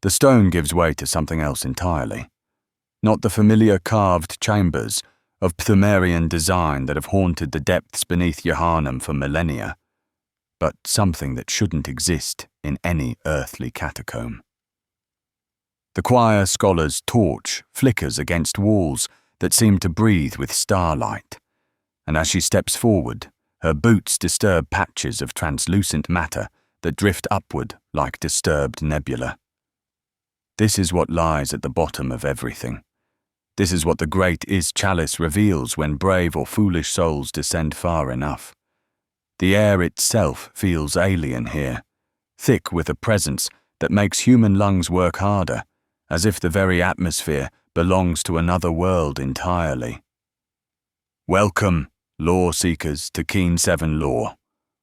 The stone gives way to something else entirely. Not the familiar carved chambers of Pthumerian design that have haunted the depths beneath Jehannam for millennia, but something that shouldn't exist in any earthly catacomb. The choir scholar's torch flickers against walls that seem to breathe with starlight, and as she steps forward, her boots disturb patches of translucent matter that drift upward like disturbed nebula. This is what lies at the bottom of everything. This is what the great Chalice reveals when brave or foolish souls descend far enough. The air itself feels alien here, thick with a presence that makes human lungs work harder, as if the very atmosphere belongs to another world entirely. Welcome, lore seekers, to Keen 7 Lore,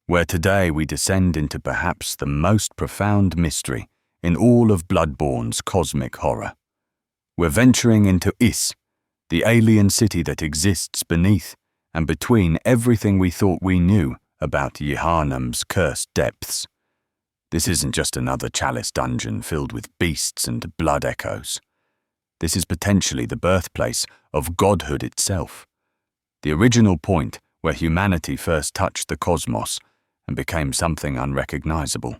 where today we descend into perhaps the most profound mystery in all of Bloodborne's cosmic horror. We're venturing into the alien city that exists beneath and between everything we thought we knew about Jehannam's cursed depths. This isn't just another Chalice dungeon filled with beasts and blood echoes. This is potentially the birthplace of godhood itself, the original point where humanity first touched the cosmos and became something unrecognizable.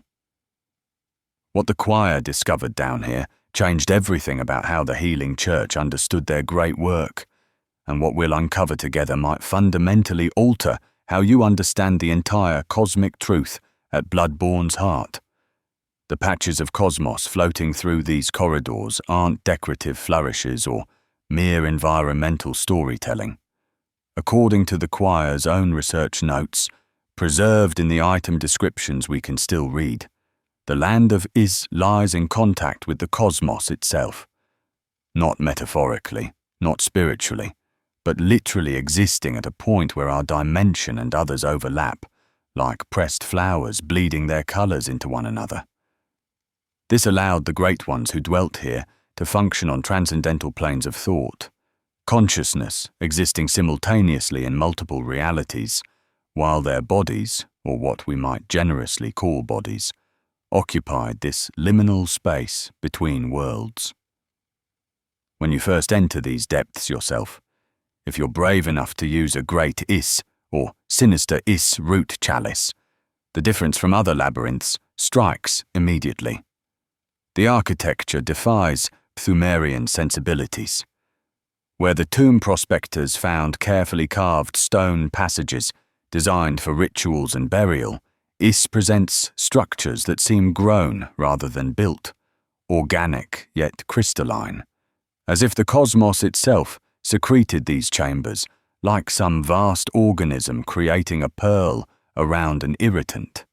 What the choir discovered down here changed everything about how the Healing Church understood their great work, and what we'll uncover together might fundamentally alter how you understand the entire cosmic truth at Bloodborne's heart. The patches of cosmos floating through these corridors aren't decorative flourishes or mere environmental storytelling. According to the choir's own research notes, preserved in the item descriptions we can still read, the land of lies in contact with the cosmos itself. Not metaphorically, not spiritually, but literally existing at a point where our dimension and others overlap, like pressed flowers bleeding their colors into one another. This allowed the great ones who dwelt here to function on transcendental planes of thought, consciousness existing simultaneously in multiple realities, while their bodies, or what we might generously call bodies, occupied this liminal space between worlds. When you first enter these depths yourself, if you're brave enough to use a great or sinister root chalice, the difference from other labyrinths strikes immediately. The architecture defies Pthumerian sensibilities. Where the tomb prospectors found carefully carved stone passages designed for rituals and burial, presents structures that seem grown rather than built, organic yet crystalline, as if the cosmos itself secreted these chambers like some vast organism creating a pearl around an irritant.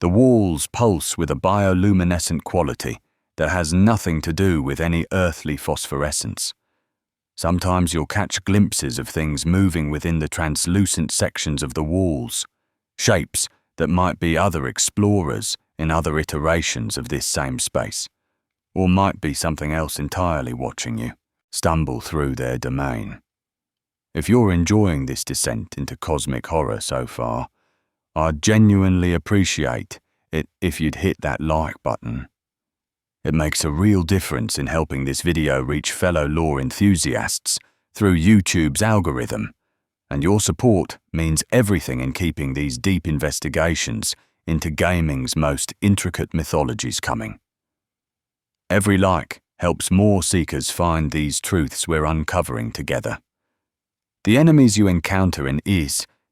The walls pulse with a bioluminescent quality that has nothing to do with any earthly phosphorescence. Sometimes you'll catch glimpses of things moving within the translucent sections of the walls, shapes that might be other explorers in other iterations of this same space, or might be something else entirely watching you stumble through their domain. If you're enjoying this descent into cosmic horror so far, I'd genuinely appreciate it if you'd hit that like button. It makes a real difference in helping this video reach fellow lore enthusiasts through YouTube's algorithm, and your support means everything in keeping these deep investigations into gaming's most intricate mythologies coming. Every like helps more seekers find these truths we're uncovering together. The enemies you encounter in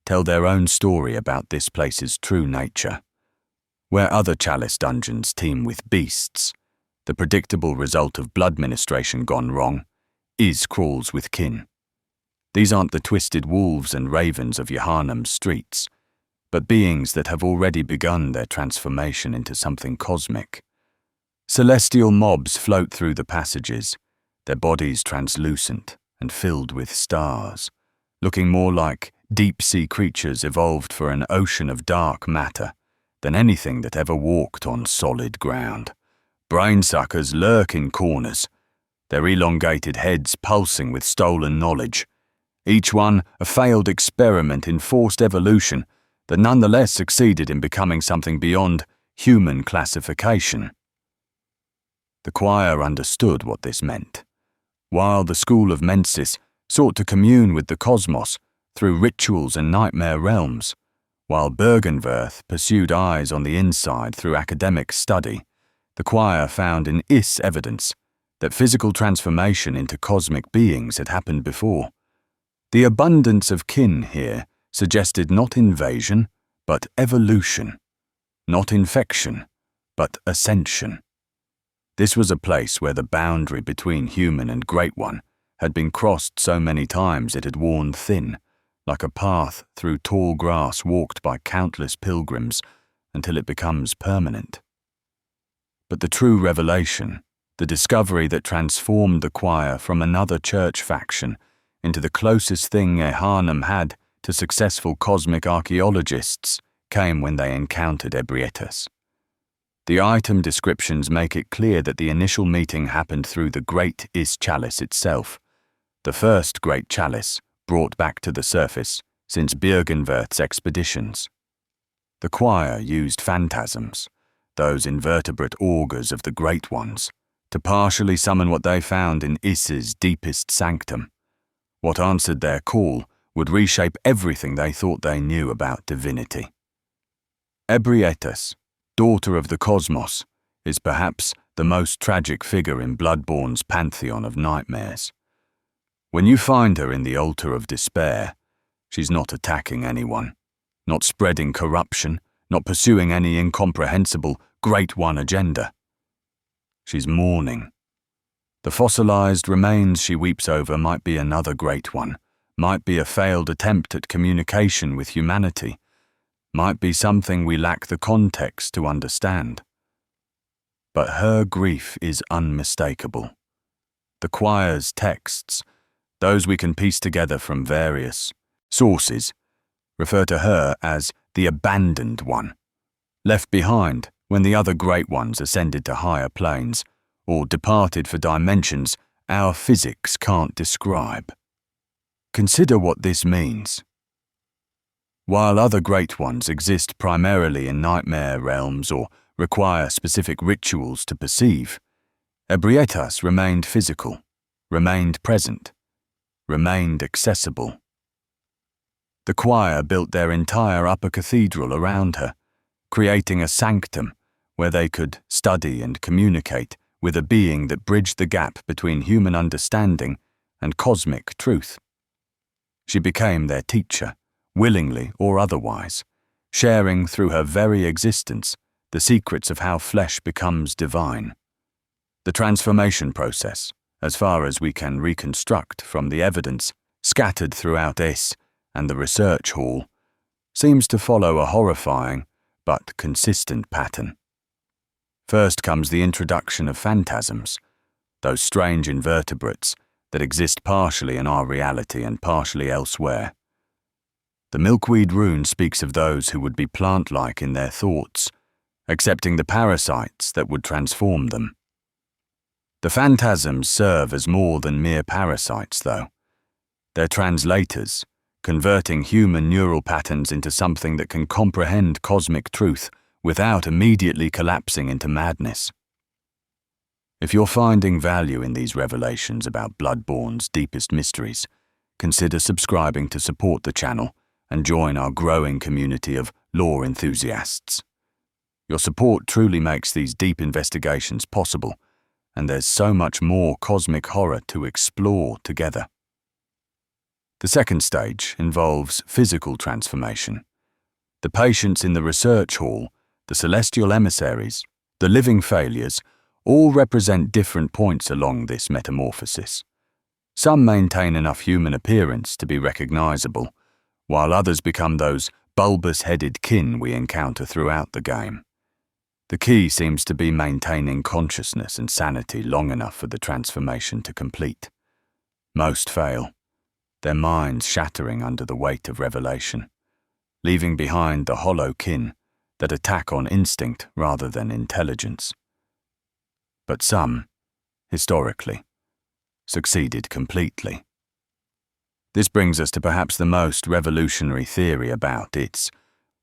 tell their own story about this place's true nature. Where other Chalice dungeons teem with beasts, the predictable result of blood ministration gone wrong, crawls with kin. These aren't the twisted wolves and ravens of Jehannam's streets, but beings that have already begun their transformation into something cosmic. Celestial mobs float through the passages, their bodies translucent and filled with stars, looking more like deep-sea creatures evolved for an ocean of dark matter than anything that ever walked on solid ground. Brainsuckers lurk in corners, their elongated heads pulsing with stolen knowledge, each one a failed experiment in forced evolution that nonetheless succeeded in becoming something beyond human classification. The choir understood what this meant. While the school of Mensis sought to commune with the cosmos through rituals and nightmare realms, while Bergenwerth pursued eyes on the inside through academic study, the choir found in Is evidence that physical transformation into cosmic beings had happened before. The abundance of kin here suggested not invasion, but evolution, not infection, but ascension. This was a place where the boundary between human and Great One had been crossed so many times it had worn thin, like a path through tall grass walked by countless pilgrims until it becomes permanent. But the true revelation, the discovery that transformed the choir from another church faction into the closest thing Eharnam had to successful cosmic archaeologists, came when they encountered Ebrietas. The item descriptions make it clear that the initial meeting happened through the Great Chalice itself, the first Great Chalice brought back to the surface since Bergenwerth's expeditions. The choir used Phantasms, those invertebrate augurs of the Great Ones, to partially summon what they found in Is's deepest sanctum. What answered their call would reshape everything they thought they knew about divinity. Ebrietas, daughter of the cosmos, is perhaps the most tragic figure in Bloodborne's pantheon of nightmares. When you find her in the altar of despair, she's not attacking anyone, not spreading corruption, not pursuing any incomprehensible Great One agenda. She's mourning. The fossilized remains she weeps over might be another Great One, might be a failed attempt at communication with humanity, might be something we lack the context to understand. But her grief is unmistakable. The choir's texts, those we can piece together from various sources, refer to her as the abandoned one, left behind when the other Great Ones ascended to higher planes or departed for dimensions our physics can't describe. Consider what this means. While other Great Ones exist primarily in nightmare realms or require specific rituals to perceive, Ebrietas remained physical, remained present, remained accessible. The choir built their entire upper cathedral around her, creating a sanctum where they could study and communicate with a being that bridged the gap between human understanding and cosmic truth. She became their teacher, willingly or otherwise, sharing through her very existence the secrets of how flesh becomes divine. The transformation process, as far as we can reconstruct from the evidence scattered throughout Es and the research hall, seems to follow a horrifying but consistent pattern. First comes the introduction of phantasms, those strange invertebrates that exist partially in our reality and partially elsewhere. The milkweed rune speaks of those who would be plant-like in their thoughts, accepting the parasites that would transform them. The phantasms serve as more than mere parasites, though. They're translators, converting human neural patterns into something that can comprehend cosmic truth without immediately collapsing into madness. If you're finding value in these revelations about Bloodborne's deepest mysteries, consider subscribing to support the channel and join our growing community of lore enthusiasts. Your support truly makes these deep investigations possible, and there's so much more cosmic horror to explore together. The second stage involves physical transformation. The patients in the research hall, the celestial emissaries, the living failures, all represent different points along this metamorphosis. Some maintain enough human appearance to be recognizable, while others become those bulbous-headed kin we encounter throughout the game. The key seems to be maintaining consciousness and sanity long enough for the transformation to complete. Most fail, their minds shattering under the weight of revelation, leaving behind the hollow kin that attack on instinct rather than intelligence. But some, historically, succeeded completely. This brings us to perhaps the most revolutionary theory about it,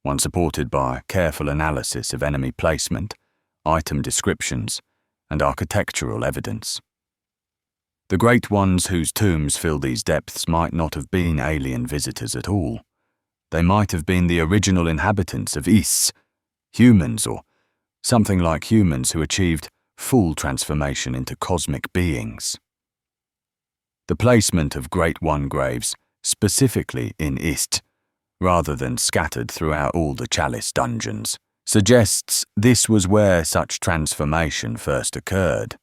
one supported by careful analysis of enemy placement, item descriptions, and architectural evidence. The Great Ones whose tombs fill these depths might not have been alien visitors at all. They might have been the original inhabitants of Is, humans or something like humans who achieved full transformation into cosmic beings. The placement of Great One graves, specifically in Ist, rather than scattered throughout all the Chalice dungeons, suggests this was where such transformation first occurred.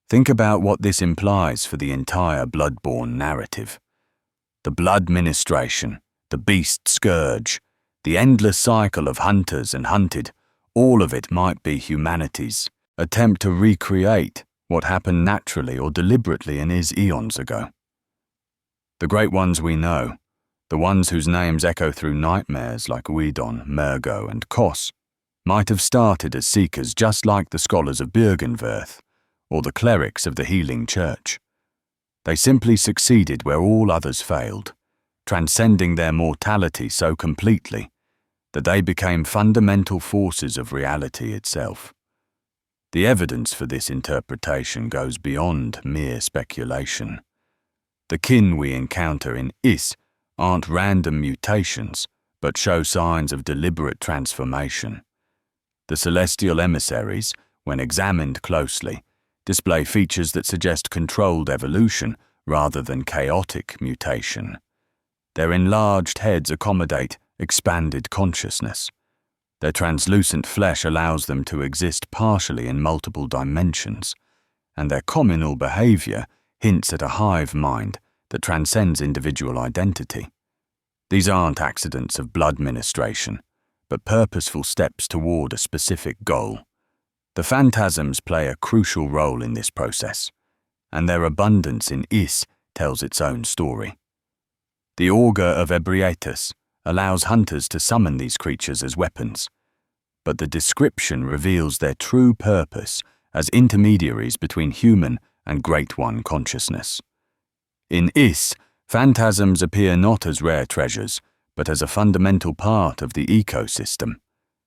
Think about what this implies for the entire Bloodborne narrative. The blood ministration, the beast scourge, the endless cycle of hunters and hunted, all of it might be humanity's attempt to recreate what happened naturally or deliberately in Is eons ago. The Great Ones we know, the ones whose names echo through nightmares like Uidon, Mergo, and Kos, might have started as seekers just like the scholars of Byrgenwerth or the clerics of the Healing Church. They simply succeeded where all others failed, transcending their mortality so completely that they became fundamental forces of reality itself. The evidence for this interpretation goes beyond mere speculation. The kin we encounter in Is aren't random mutations, but show signs of deliberate transformation. The celestial emissaries, when examined closely, display features that suggest controlled evolution rather than chaotic mutation. Their enlarged heads accommodate expanded consciousness. Their translucent flesh allows them to exist partially in multiple dimensions, and their communal behavior hints at a hive mind that transcends individual identity. These aren't accidents of blood ministration, but purposeful steps toward a specific goal. The Phantasms play a crucial role in this process, and their abundance in Is tells its own story. The Augur of Ebrietas allows hunters to summon these creatures as weapons, but the description reveals their true purpose as intermediaries between human and Great One consciousness. In Is, Phantasms appear not as rare treasures, but as a fundamental part of the ecosystem,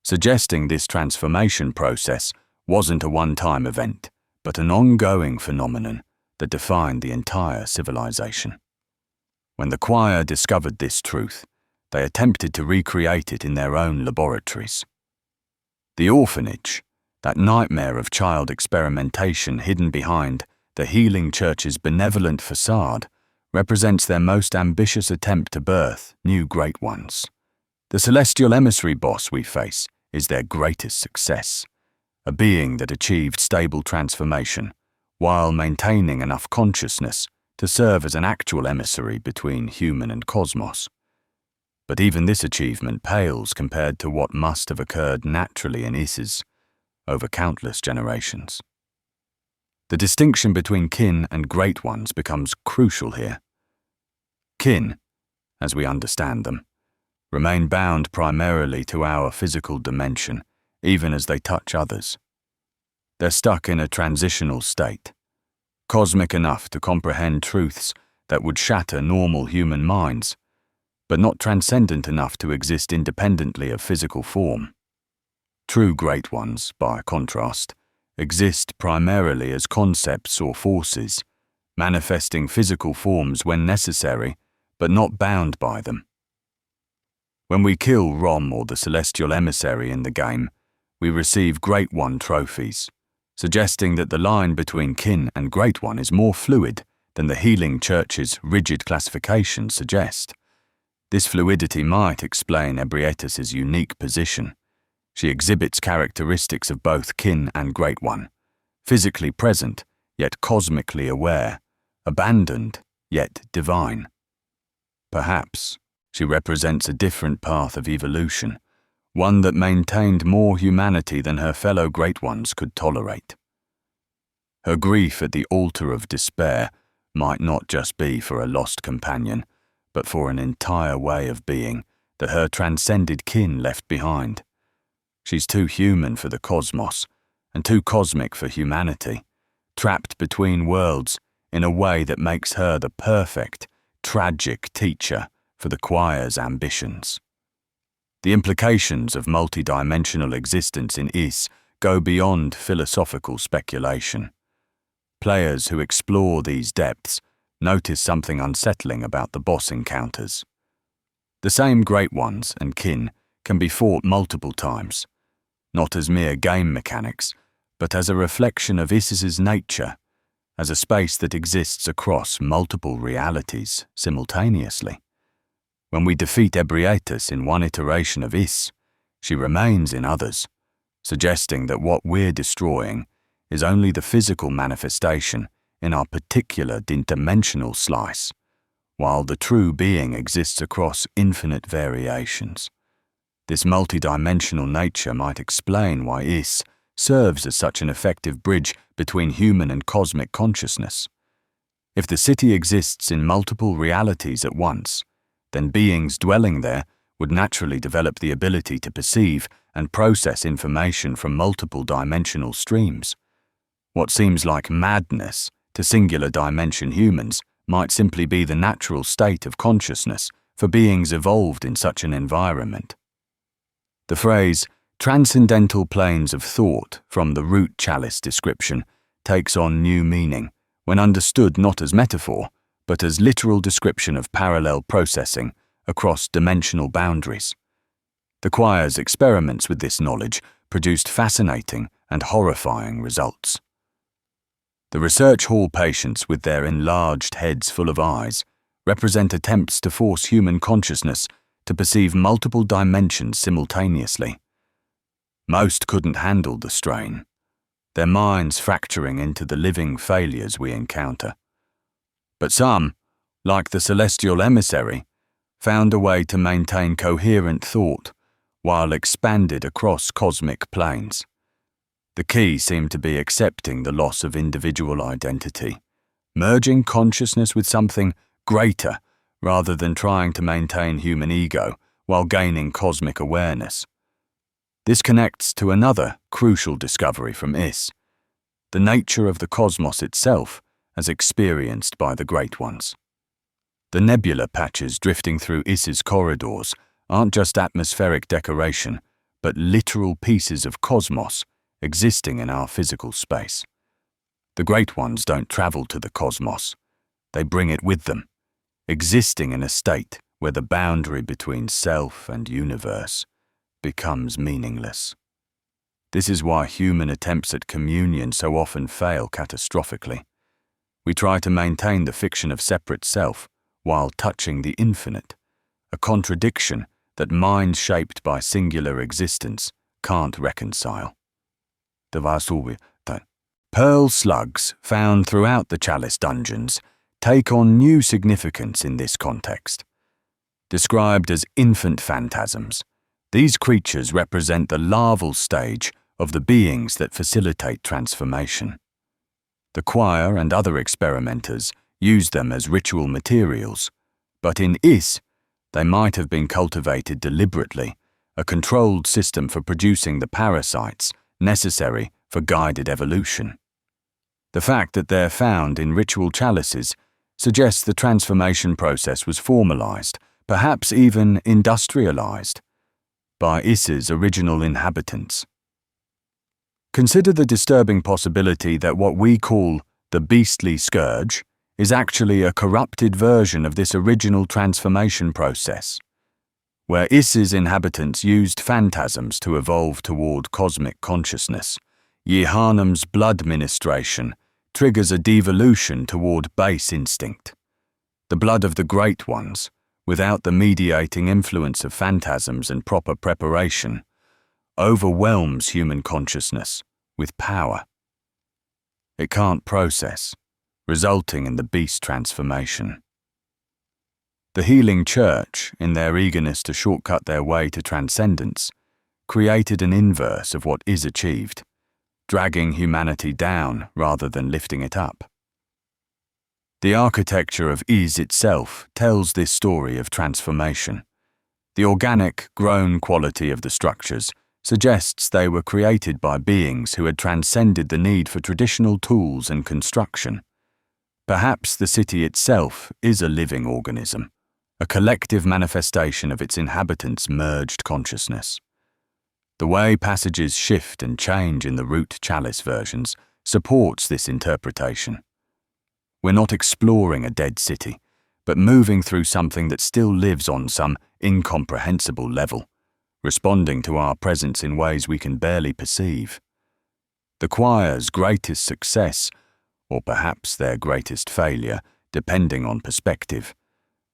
suggesting this transformation process wasn't a one-time event, but an ongoing phenomenon that defined the entire civilization. When the choir discovered this truth, they attempted to recreate it in their own laboratories. The Orphanage, that nightmare of child experimentation hidden behind the Healing Church's benevolent facade, represents their most ambitious attempt to birth new Great Ones. The celestial emissary boss we face is their greatest success, a being that achieved stable transformation while maintaining enough consciousness to serve as an actual emissary between human and cosmos. But even this achievement pales compared to what must have occurred naturally in Isis over countless generations. The distinction between kin and Great Ones becomes crucial here. Kin, as we understand them, remain bound primarily to our physical dimension, even as they touch others. They're stuck in a transitional state, cosmic enough to comprehend truths that would shatter normal human minds, but not transcendent enough to exist independently of physical form. True Great Ones, by contrast, exist primarily as concepts or forces, manifesting physical forms when necessary, but not bound by them. When we kill Rom or the celestial emissary in the game, we receive Great One trophies, suggesting that the line between kin and Great One is more fluid than the Healing Church's rigid classifications suggest. This fluidity might explain Ebrietas' unique position. She exhibits characteristics of both kin and Great One, physically present, yet cosmically aware, abandoned, yet divine. Perhaps she represents a different path of evolution, one that maintained more humanity than her fellow Great Ones could tolerate. Her grief at the altar of despair might not just be for a lost companion, but for an entire way of being that her transcended kin left behind. She's too human for the cosmos, and too cosmic for humanity, trapped between worlds in a way that makes her the perfect, tragic teacher for the choir's ambitions. The implications of multidimensional existence in Is go beyond philosophical speculation. Players who explore these depths notice something unsettling about the boss encounters. The same Great Ones and kin can be fought multiple times, not as mere game mechanics, but as a reflection of Isis's nature, as a space that exists across multiple realities simultaneously. When we defeat Ebrietas in one iteration of Is, she remains in others, suggesting that what we're destroying is only the physical manifestation in our particular dimensional slice, while the true being exists across infinite variations. This multidimensional nature might explain why Is serves as such an effective bridge between human and cosmic consciousness. If the city exists in multiple realities at once, then beings dwelling there would naturally develop the ability to perceive and process information from multiple dimensional streams. What seems like madness to singular dimension humans might simply be the natural state of consciousness for beings evolved in such an environment. The phrase, transcendental planes of thought from the root Chalice description takes on new meaning when understood not as metaphor, but as literal description of parallel processing across dimensional boundaries. The choir's experiments with this knowledge produced fascinating and horrifying results. The research hall patients with their enlarged heads full of eyes represent attempts to force human consciousness to perceive multiple dimensions simultaneously. Most couldn't handle the strain, their minds fracturing into the living failures we encounter. But some, like the celestial emissary, found a way to maintain coherent thought while expanded across cosmic planes. The key seemed to be accepting the loss of individual identity, merging consciousness with something greater rather than trying to maintain human ego while gaining cosmic awareness. This connects to another crucial discovery from Is, the nature of the cosmos itself as experienced by the Great Ones. The nebula patches drifting through Is's corridors aren't just atmospheric decoration, but literal pieces of cosmos existing in our physical space. The Great Ones don't travel to the cosmos, they bring it with them, existing in a state where the boundary between self and universe becomes meaningless. This is why human attempts at communion so often fail catastrophically. We try to maintain the fiction of separate self while touching the infinite, a contradiction that minds shaped by singular existence can't reconcile. Pearl slugs found throughout the Chalice dungeons take on new significance in this context. Described as infant phantasms, these creatures represent the larval stage of the beings that facilitate transformation. The choir and other experimenters use them as ritual materials, but in Is, they might have been cultivated deliberately, a controlled system for producing the parasites necessary for guided evolution. The fact that they're found in ritual chalices suggests the transformation process was formalized, perhaps even industrialized, by Is's original inhabitants. Consider the disturbing possibility that what we call the beastly scourge is actually a corrupted version of this original transformation process, where Is's inhabitants used phantasms to evolve toward cosmic consciousness. Yeharnam's blood ministration triggers a devolution toward base instinct. The blood of the Great Ones, without the mediating influence of phantasms and proper preparation, overwhelms human consciousness with power. It can't process, resulting in the beast transformation. The healing church, in their eagerness to shortcut their way to transcendence, created an inverse of what is achieved, dragging humanity down rather than lifting it up. The architecture of Is itself tells this story of transformation. The organic, grown quality of the structures suggests they were created by beings who had transcended the need for traditional tools and construction. Perhaps the city itself is a living organism, a collective manifestation of its inhabitants' merged consciousness. The way passages shift and change in the root Chalice versions supports this interpretation. We're not exploring a dead city, but moving through something that still lives on some incomprehensible level, responding to our presence in ways we can barely perceive. The choir's greatest success, or perhaps their greatest failure, depending on perspective,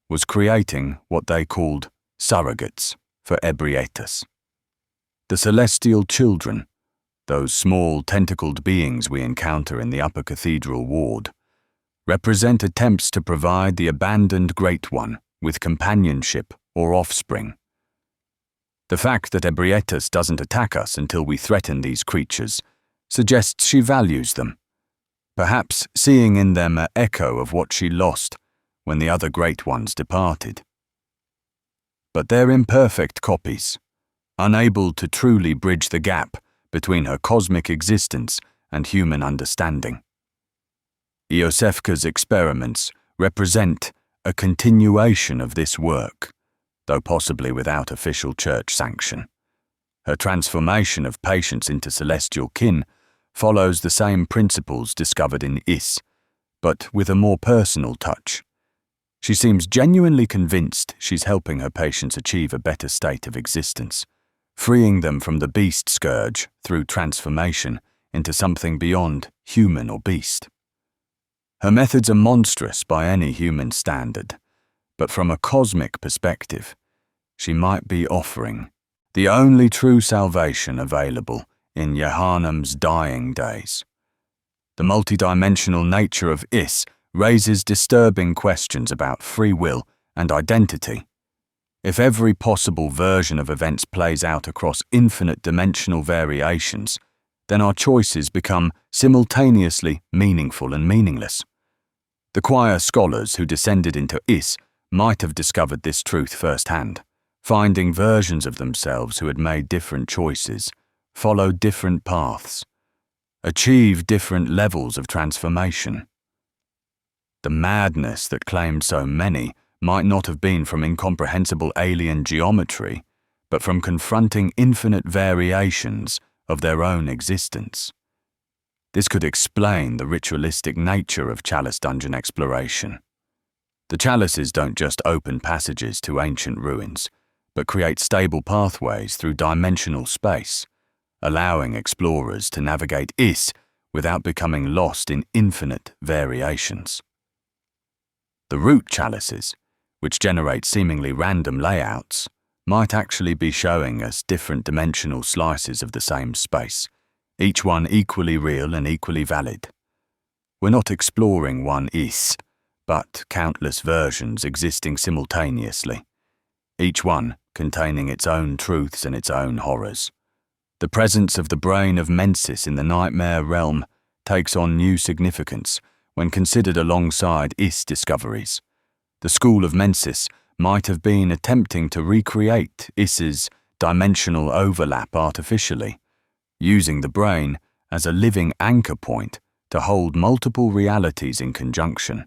was creating what they called surrogates for Ebrietas. The celestial children, those small tentacled beings we encounter in the upper cathedral ward, represent attempts to provide the abandoned Great One with companionship or offspring. The fact that Ebrietas doesn't attack us until we threaten these creatures suggests she values them, perhaps seeing in them an echo of what she lost when the other Great Ones departed. But they're imperfect copies, unable to truly bridge the gap between her cosmic existence and human understanding. Iosefka's experiments represent a continuation of this work, though possibly without official church sanction. Her transformation of patients into celestial kin follows the same principles discovered in Is, but with a more personal touch. She seems genuinely convinced she's helping her patients achieve a better state of existence, freeing them from the beast scourge through transformation into something beyond human or beast. Her methods are monstrous by any human standard, but from a cosmic perspective, she might be offering the only true salvation available in Yharnam's dying days. The multidimensional nature of Is raises disturbing questions about free will and identity. If every possible version of events plays out across infinite dimensional variations, then our choices become simultaneously meaningful and meaningless. The choir scholars who descended into Is might have discovered this truth firsthand, finding versions of themselves who had made different choices, followed different paths, achieved different levels of transformation. The madness that claimed so many might not have been from incomprehensible alien geometry, but from confronting infinite variations of their own existence. This could explain the ritualistic nature of Chalice dungeon exploration. The chalices don't just open passages to ancient ruins, but create stable pathways through dimensional space, allowing explorers to navigate Is without becoming lost in infinite variations. The root chalices, which generate seemingly random layouts, might actually be showing us different dimensional slices of the same space, each one equally real and equally valid. We're not exploring one Is, but countless versions existing simultaneously, each one containing its own truths and its own horrors. The presence of the brain of Mensis in the nightmare realm takes on new significance when considered alongside Is discoveries. The school of Mensis might have been attempting to recreate Is's dimensional overlap artificially, using the brain as a living anchor point to hold multiple realities in conjunction.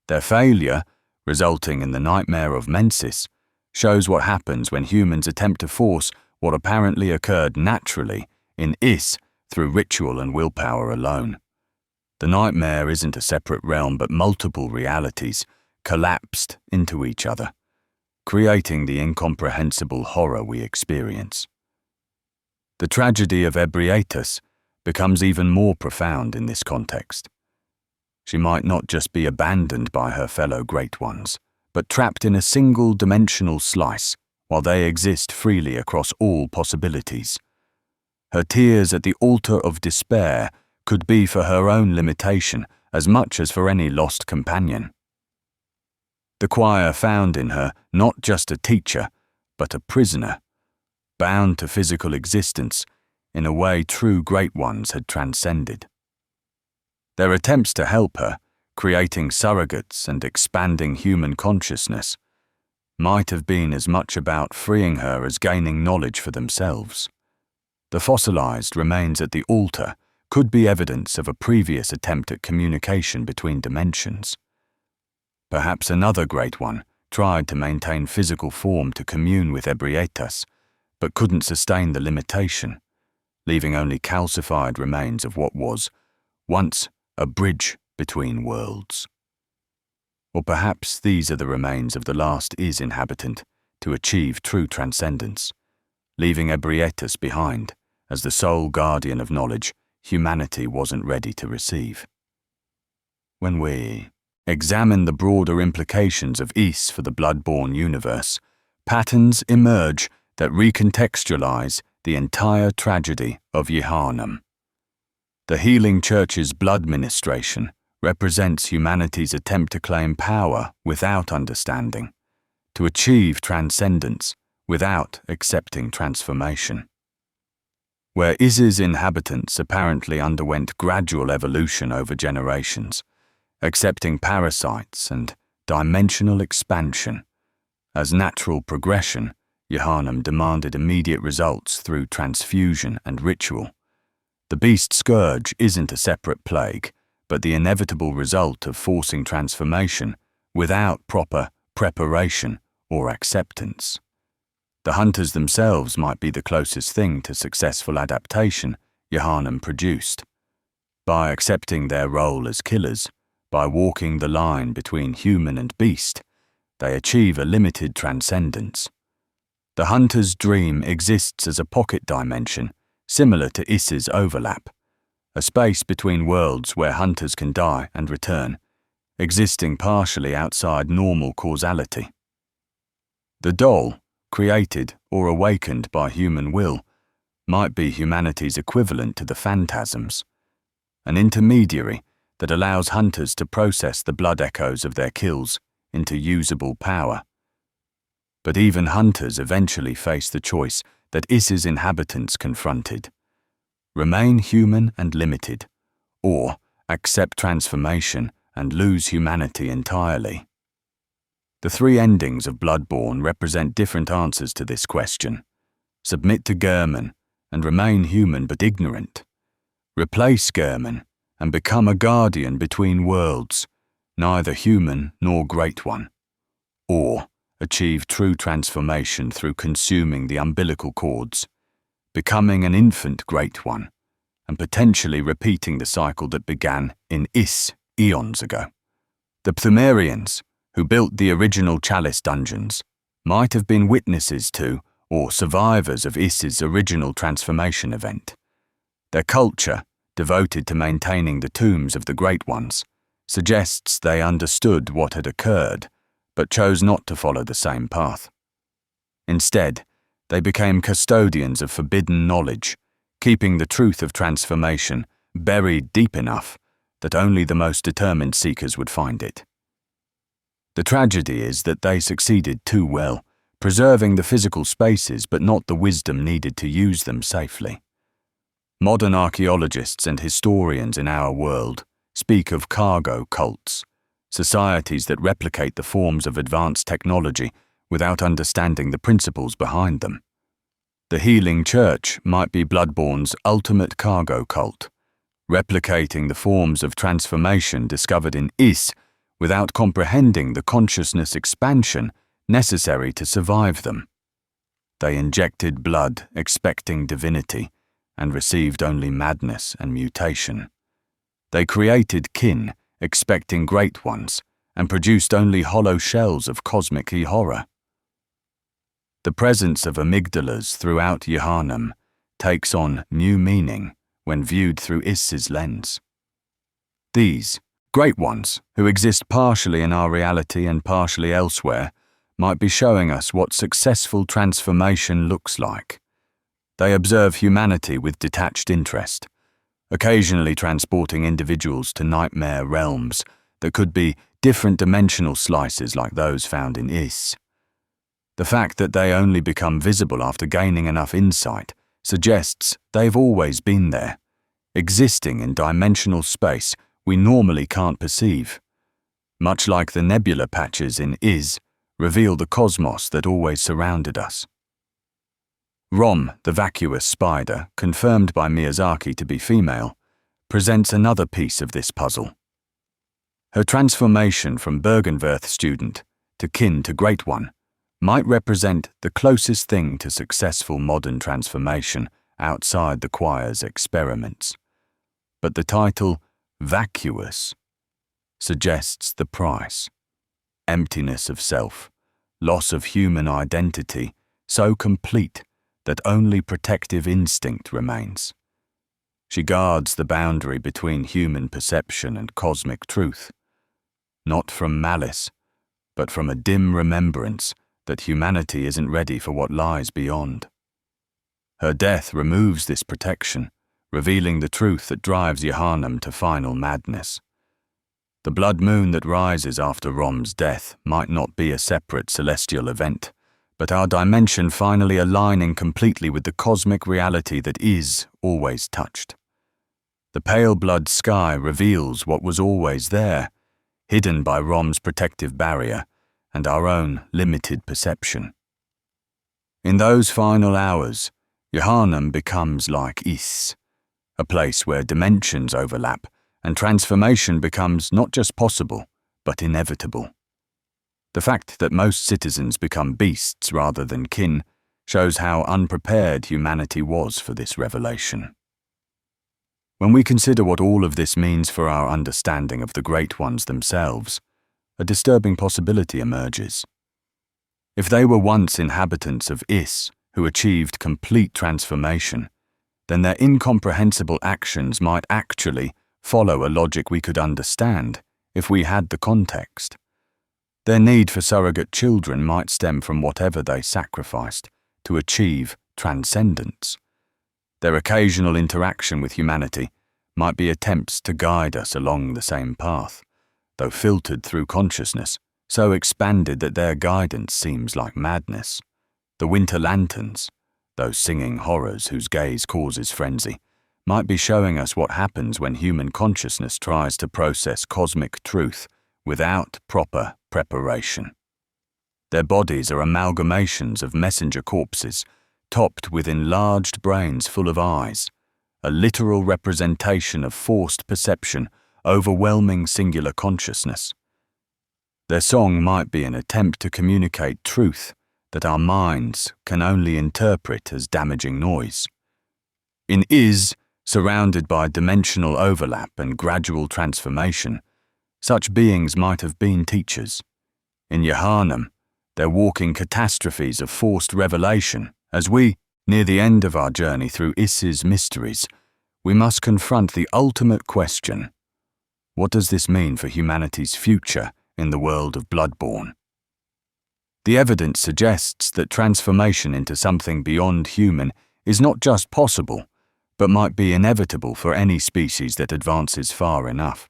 Their failure, resulting in the nightmare of Mensis, shows what happens when humans attempt to force what apparently occurred naturally in Is through ritual and willpower alone. The nightmare isn't a separate realm but multiple realities collapsed into each other, creating the incomprehensible horror we experience. The tragedy of Ebrietas becomes even more profound in this context. She might not just be abandoned by her fellow Great Ones, but trapped in a single dimensional slice while they exist freely across all possibilities. Her tears at the altar of despair could be for her own limitation as much as for any lost companion. The choir found in her not just a teacher, but a prisoner, bound to physical existence in a way true Great Ones had transcended. Their attempts to help her, creating surrogates and expanding human consciousness, might have been as much about freeing her as gaining knowledge for themselves. The fossilized remains at the altar could be evidence of a previous attempt at communication between dimensions. Perhaps another Great One tried to maintain physical form to commune with Ebrietas, but couldn't sustain the limitation, leaving only calcified remains of what was once a bridge between worlds. Or perhaps these are the remains of the last Is inhabitant to achieve true transcendence, leaving Ebrietas behind as the sole guardian of knowledge humanity wasn't ready to receive. When we examine the broader implications of Is for the Bloodborne universe, patterns emerge that recontextualize the entire tragedy of Jehannam. The Healing Church's blood ministration represents humanity's attempt to claim power without understanding, to achieve transcendence without accepting transformation. Where Is's inhabitants apparently underwent gradual evolution over generations, accepting parasites and dimensional expansion as natural progression, Jehannam demanded immediate results through transfusion and ritual. The beast scourge isn't a separate plague, but the inevitable result of forcing transformation without proper preparation or acceptance. The hunters themselves might be the closest thing to successful adaptation Jehannam produced. By accepting their role as killers, by walking the line between human and beast, they achieve a limited transcendence. The hunter's dream exists as a pocket dimension, similar to Is's overlap, a space between worlds where hunters can die and return, existing partially outside normal causality. The doll, created or awakened by human will, might be humanity's equivalent to the Phantasms, an intermediary that allows hunters to process the blood echoes of their kills into usable power. But even hunters eventually face the choice that Is's inhabitants confronted: remain human and limited, or accept transformation and lose humanity entirely. The three endings of Bloodborne represent different answers to this question. Submit to Gehrman and remain human but ignorant. Replace Gehrman and become a guardian between worlds, neither human nor great one. Or achieve true transformation through consuming the umbilical cords, becoming an infant great one, and potentially repeating the cycle that began in Is eons ago. The Pthumerians, who built the original Chalice dungeons, might have been witnesses to or survivors of Is's original transformation event. Their culture, devoted to maintaining the tombs of the Great Ones, suggests they understood what had occurred, but chose not to follow the same path. Instead, they became custodians of forbidden knowledge, keeping the truth of transformation buried deep enough that only the most determined seekers would find it. The tragedy is that they succeeded too well, preserving the physical spaces but not the wisdom needed to use them safely. Modern archaeologists and historians in our world speak of cargo cults, societies that replicate the forms of advanced technology without understanding the principles behind them. The Healing Church might be Bloodborne's ultimate cargo cult, replicating the forms of transformation discovered in Is without comprehending the consciousness expansion necessary to survive them. They injected blood expecting divinity and received only madness and mutation. They created kin expecting great ones and produced only hollow shells of cosmic horror. The presence of amygdalas throughout Jehannam takes on new meaning when viewed through Is's lens. These great ones, who exist partially in our reality and partially elsewhere, might be showing us what successful transformation looks like. They observe humanity with detached interest, occasionally transporting individuals to nightmare realms that could be different dimensional slices like those found in Is. The fact that they only become visible after gaining enough insight suggests they've always been there, existing in dimensional space we normally can't perceive. Much like the nebula patches in Is reveal the cosmos that always surrounded us. Rom, the vacuous spider, confirmed by Miyazaki to be female, presents another piece of this puzzle. Her transformation from Bergenwerth student to kin to Great One might represent the closest thing to successful modern transformation outside the choir's experiments. But the title, vacuous, suggests the price. Emptiness of self, loss of human identity, so complete that only protective instinct remains. She guards the boundary between human perception and cosmic truth, not from malice, but from a dim remembrance that humanity isn't ready for what lies beyond. Her death removes this protection, revealing the truth that drives Jahannam to final madness. The blood moon that rises after Rom's death might not be a separate celestial event, but our dimension finally aligning completely with the cosmic reality that is always touched. The pale blood sky reveals what was always there, hidden by Rom's protective barrier and our own limited perception. In those final hours, Jahannam becomes like Is, a place where dimensions overlap and transformation becomes not just possible, but inevitable. The fact that most citizens become beasts rather than kin shows how unprepared humanity was for this revelation. When we consider what all of this means for our understanding of the Great Ones themselves, a disturbing possibility emerges. If they were once inhabitants of Is who achieved complete transformation, then their incomprehensible actions might actually follow a logic we could understand if we had the context. Their need for surrogate children might stem from whatever they sacrificed to achieve transcendence. Their occasional interaction with humanity might be attempts to guide us along the same path, though filtered through consciousness, so expanded that their guidance seems like madness. The winter lanterns, those singing horrors whose gaze causes frenzy, might be showing us what happens when human consciousness tries to process cosmic truth without proper preparation. Their bodies are amalgamations of messenger corpses, topped with enlarged brains full of eyes, a literal representation of forced perception, overwhelming singular consciousness. Their song might be an attempt to communicate truth that our minds can only interpret as damaging noise. In Is, surrounded by dimensional overlap and gradual transformation, such beings might have been teachers. In Jahannam, they're walking catastrophes of forced revelation. As we near the end of our journey through Is's mysteries, we must confront the ultimate question: what does this mean for humanity's future in the world of Bloodborne? The evidence suggests that transformation into something beyond human is not just possible, but might be inevitable for any species that advances far enough.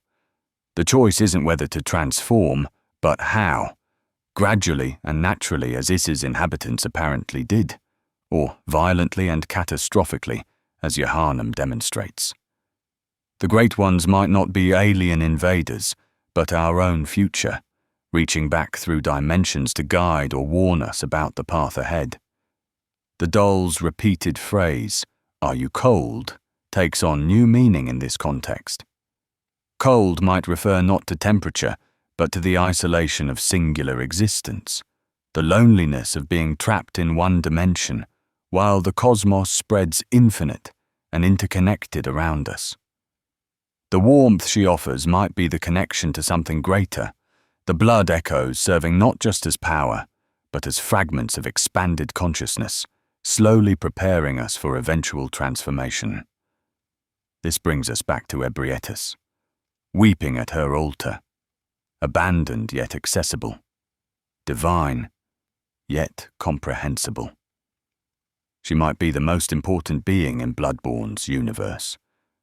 The choice isn't whether to transform, but how, gradually and naturally as Is's inhabitants apparently did, or violently and catastrophically, as Jahannam demonstrates. The Great Ones might not be alien invaders, but our own future, reaching back through dimensions to guide or warn us about the path ahead. The doll's repeated phrase, "Are you cold?" takes on new meaning in this context. Cold might refer not to temperature, but to the isolation of singular existence, the loneliness of being trapped in one dimension, while the cosmos spreads infinite and interconnected around us. The warmth she offers might be the connection to something greater, the blood echoes serving not just as power, but as fragments of expanded consciousness, slowly preparing us for eventual transformation. This brings us back to Ebrietas, weeping at her altar, abandoned yet accessible, divine yet comprehensible. She might be the most important being in Bloodborne's universe,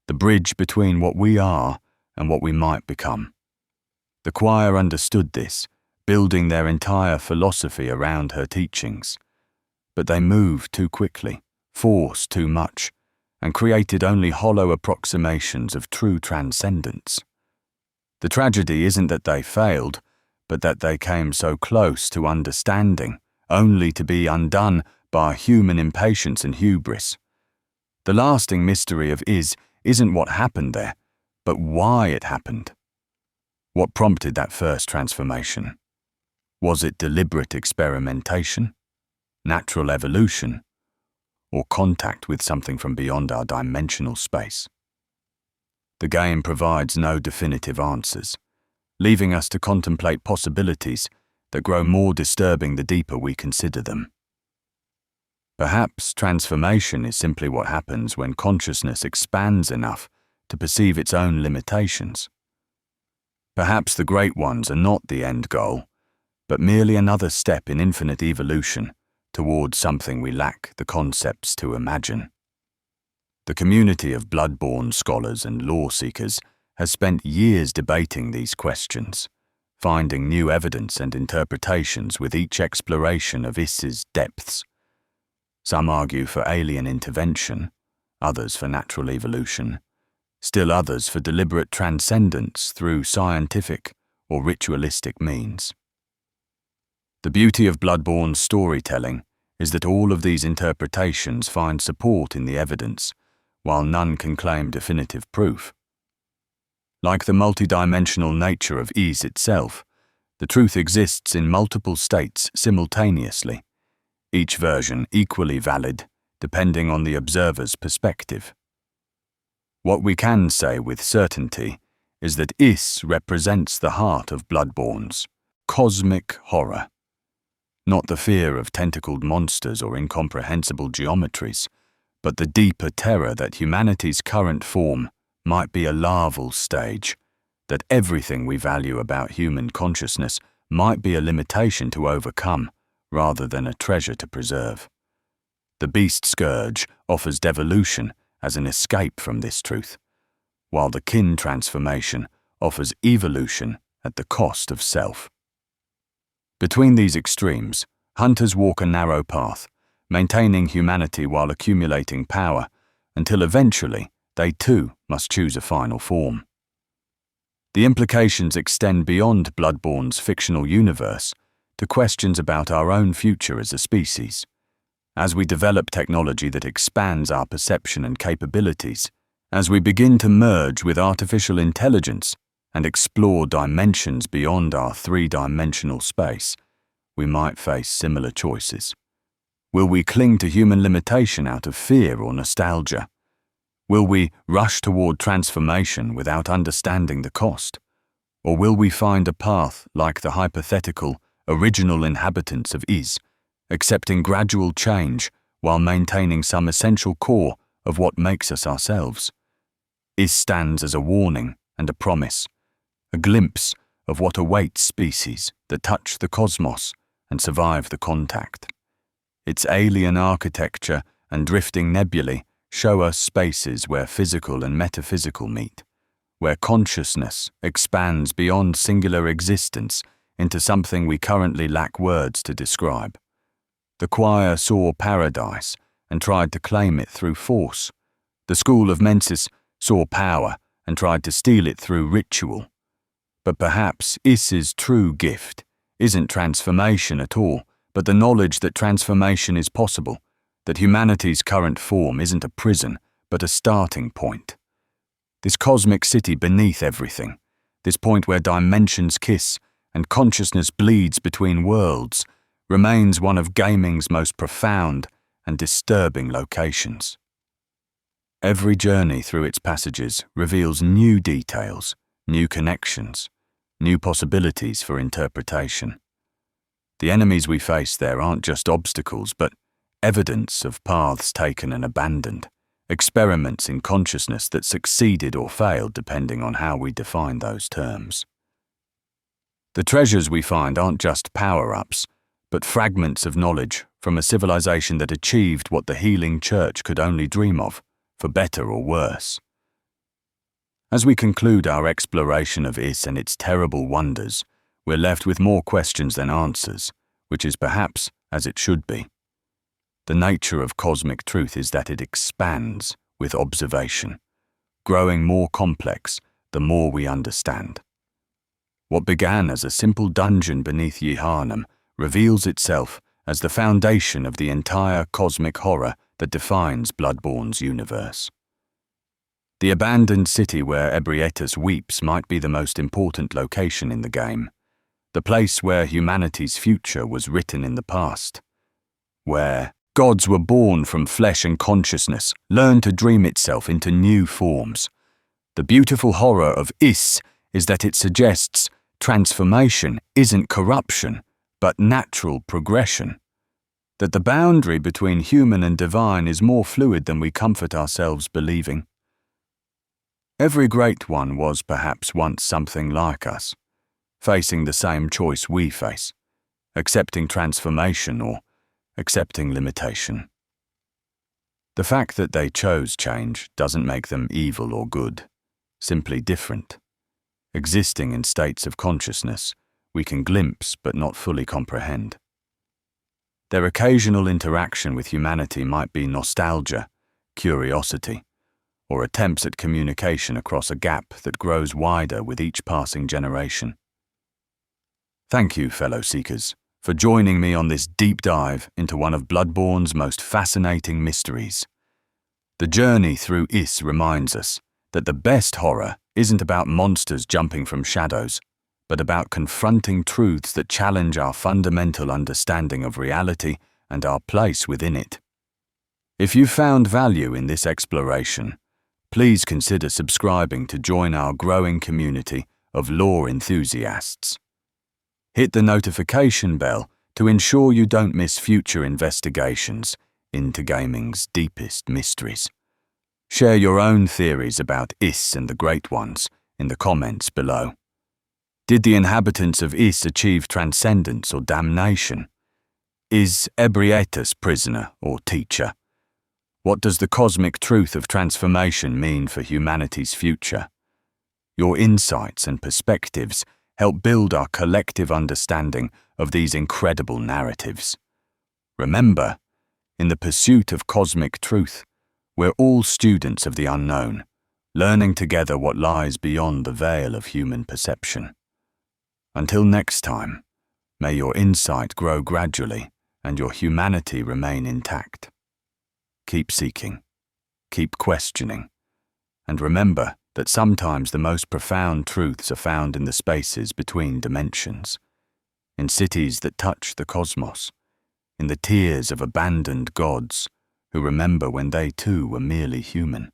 the bridge between what we are and what we might become. The choir understood this, building their entire philosophy around her teachings. But they moved too quickly, forced too much, and created only hollow approximations of true transcendence. The tragedy isn't that they failed, but that they came so close to understanding, only to be undone by human impatience and hubris. The lasting mystery of Is isn't what happened there, but why it happened. What prompted that first transformation? Was it deliberate experimentation, natural evolution, or contact with something from beyond our dimensional space? The game provides no definitive answers, leaving us to contemplate possibilities that grow more disturbing the deeper we consider them. Perhaps transformation is simply what happens when consciousness expands enough to perceive its own limitations. Perhaps the Great Ones are not the end goal, but merely another step in infinite evolution towards something we lack the concepts to imagine. The community of Bloodborne scholars and lore seekers has spent years debating these questions, finding new evidence and interpretations with each exploration of Is's depths. Some argue for alien intervention, others for natural evolution, still others for deliberate transcendence through scientific or ritualistic means. The beauty of Bloodborne's storytelling is that all of these interpretations find support in the evidence, while none can claim definitive proof. Like the multidimensional nature of Is itself, the truth exists in multiple states simultaneously, each version equally valid depending on the observer's perspective. What we can say with certainty is that Is represents the heart of Bloodborne's cosmic horror. Not the fear of tentacled monsters or incomprehensible geometries, but the deeper terror that humanity's current form might be a larval stage, that everything we value about human consciousness might be a limitation to overcome rather than a treasure to preserve. The beast scourge offers devolution as an escape from this truth, while the kin transformation offers evolution at the cost of self. Between these extremes, hunters walk a narrow path, maintaining humanity while accumulating power, until eventually they too must choose a final form. The implications extend beyond Bloodborne's fictional universe to questions about our own future as a species. As we develop technology that expands our perception and capabilities, as we begin to merge with artificial intelligence and explore dimensions beyond our three-dimensional space, we might face similar choices. Will we cling to human limitation out of fear or nostalgia? Will we rush toward transformation without understanding the cost? Or will we find a path like the hypothetical original inhabitants of Is, accepting gradual change while maintaining some essential core of what makes us ourselves? Is stands as a warning and a promise, a glimpse of what awaits species that touch the cosmos and survive the contact. Its alien architecture and drifting nebulae show us spaces where physical and metaphysical meet, where consciousness expands beyond singular existence into something we currently lack words to describe. The choir saw paradise and tried to claim it through force. The school of Mensis saw power and tried to steal it through ritual. But perhaps Is's true gift isn't transformation at all, but the knowledge that transformation is possible, that humanity's current form isn't a prison, but a starting point. This cosmic city beneath everything, this point where dimensions kiss and consciousness bleeds between worlds, remains one of gaming's most profound and disturbing locations. Every journey through its passages reveals new details, new connections, new possibilities for interpretation. The enemies we face there aren't just obstacles, but evidence of paths taken and abandoned, experiments in consciousness that succeeded or failed depending on how we define those terms. The treasures we find aren't just power-ups, but fragments of knowledge from a civilization that achieved what the healing church could only dream of, for better or worse. As we conclude our exploration of Is and its terrible wonders, we're left with more questions than answers, which is perhaps as it should be. The nature of cosmic truth is that it expands with observation, growing more complex the more we understand. What began as a simple dungeon beneath Yeharnam reveals itself as the foundation of the entire cosmic horror that defines Bloodborne's universe. The abandoned city where Ebrietas weeps might be the most important location in the game. the place where humanity's future was written in the past, where gods were born from flesh and consciousness, learned to dream itself into new forms. The beautiful horror of Is is that it suggests transformation isn't corruption, but natural progression. That the boundary between human and divine is more fluid than we comfort ourselves believing. Every great one was perhaps once something like us, facing the same choice we face, accepting transformation or accepting limitation. The fact that they chose change doesn't make them evil or good, simply different. Existing in states of consciousness we can glimpse but not fully comprehend. Their occasional interaction with humanity might be nostalgia, curiosity, or attempts at communication across a gap that grows wider with each passing generation. Thank you, fellow seekers, for joining me on this deep dive into one of Bloodborne's most fascinating mysteries. The journey through Is reminds us that the best horror isn't about monsters jumping from shadows, but about confronting truths that challenge our fundamental understanding of reality and our place within it. If you found value in this exploration, please consider subscribing to join our growing community of lore enthusiasts. Hit the notification bell to ensure you don't miss future investigations into gaming's deepest mysteries. Share your own theories about Is and the Great Ones in the comments below. Did the inhabitants of Is achieve transcendence or damnation? Is Ebrietas prisoner or teacher? What does the cosmic truth of transformation mean for humanity's future? Your insights and perspectives help build our collective understanding of these incredible narratives. Remember, in the pursuit of cosmic truth, we're all students of the unknown, learning together what lies beyond the veil of human perception. Until next time, may your insight grow gradually and your humanity remain intact. Keep seeking, keep questioning, and remember that sometimes the most profound truths are found in the spaces between dimensions, in cities that touch the cosmos, in the tears of abandoned gods who remember when they too were merely human.